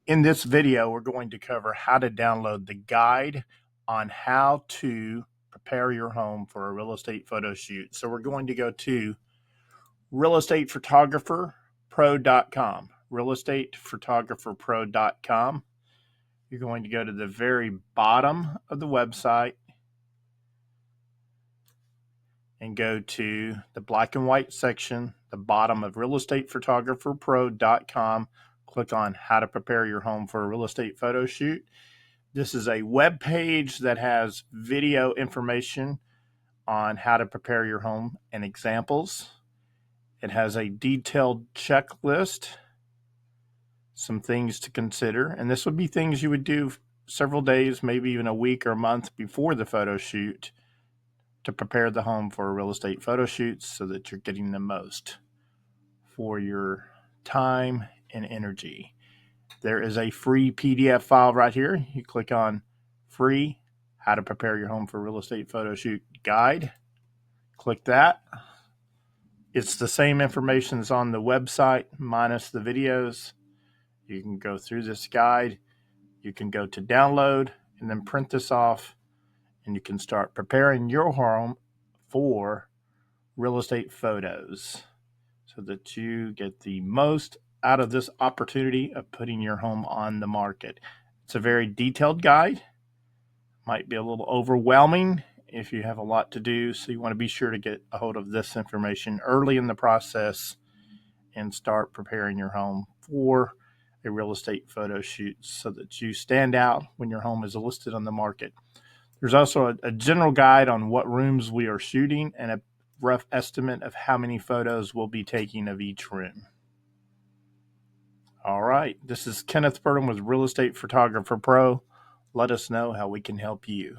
In this video, we're going to cover how to download the guide on how to prepare your home for a real estate photo shoot. So we're going to go to realestatephotographerpro.com, realestatephotographerpro.com. You're going to go to the very bottom of the website and go to the black and white section, the bottom of realestatephotographerpro.com. Click on how to prepare your home for a real estate photo shoot. This is a web page that has video information on how to prepare your home and examples. It has a detailed checklist, some things to consider, and this would be things you would do several days, maybe even a week or a month before the photo shoot to prepare the home for a real estate photo shoot so that you're getting the most for your time and energy. There is a free PDF file right here. You click on free, how to prepare your home for a real estate photo shoot guide. Click that. It's the same information that's on the website minus the videos. You can go through this guide. You can go to download and then print this off, and you can start preparing your home for real estate photos so that you get the most out of this opportunity of putting your home on the market. It's a very detailed guide. Might be a little overwhelming if you have a lot to do, so you want to be sure to get a hold of this information early in the process and start preparing your home for a real estate photo shoot so that you stand out when your home is listed on the market. There's also a general guide on what rooms we are shooting and a rough estimate of how many photos we'll be taking of each room. All right, this is Kenneth Burton with Real Estate Photographer Pro. Let us know how we can help you.